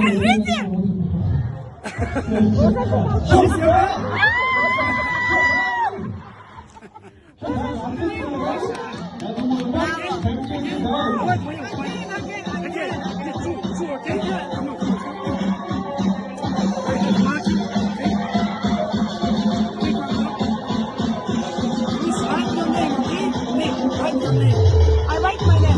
I write my name.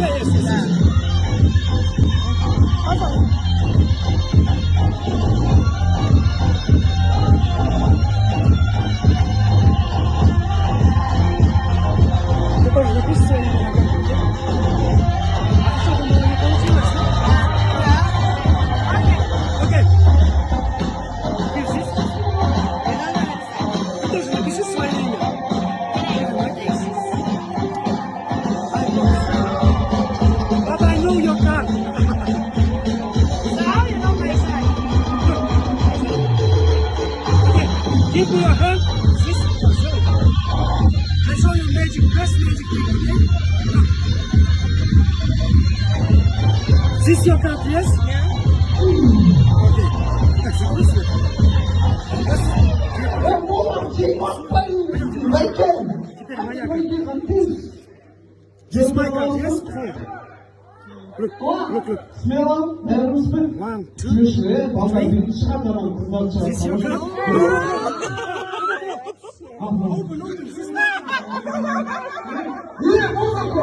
Give me a hand. This is your show. I show you magic, best magic trick, okay? This your card, yes? Yeah. Okay. That's it. This my card, yes? Look. Смело, 내려놓으시면 1, 2, 주시고요. 반갑게 시간대로 금방처럼 This your card? 이래 못 갖고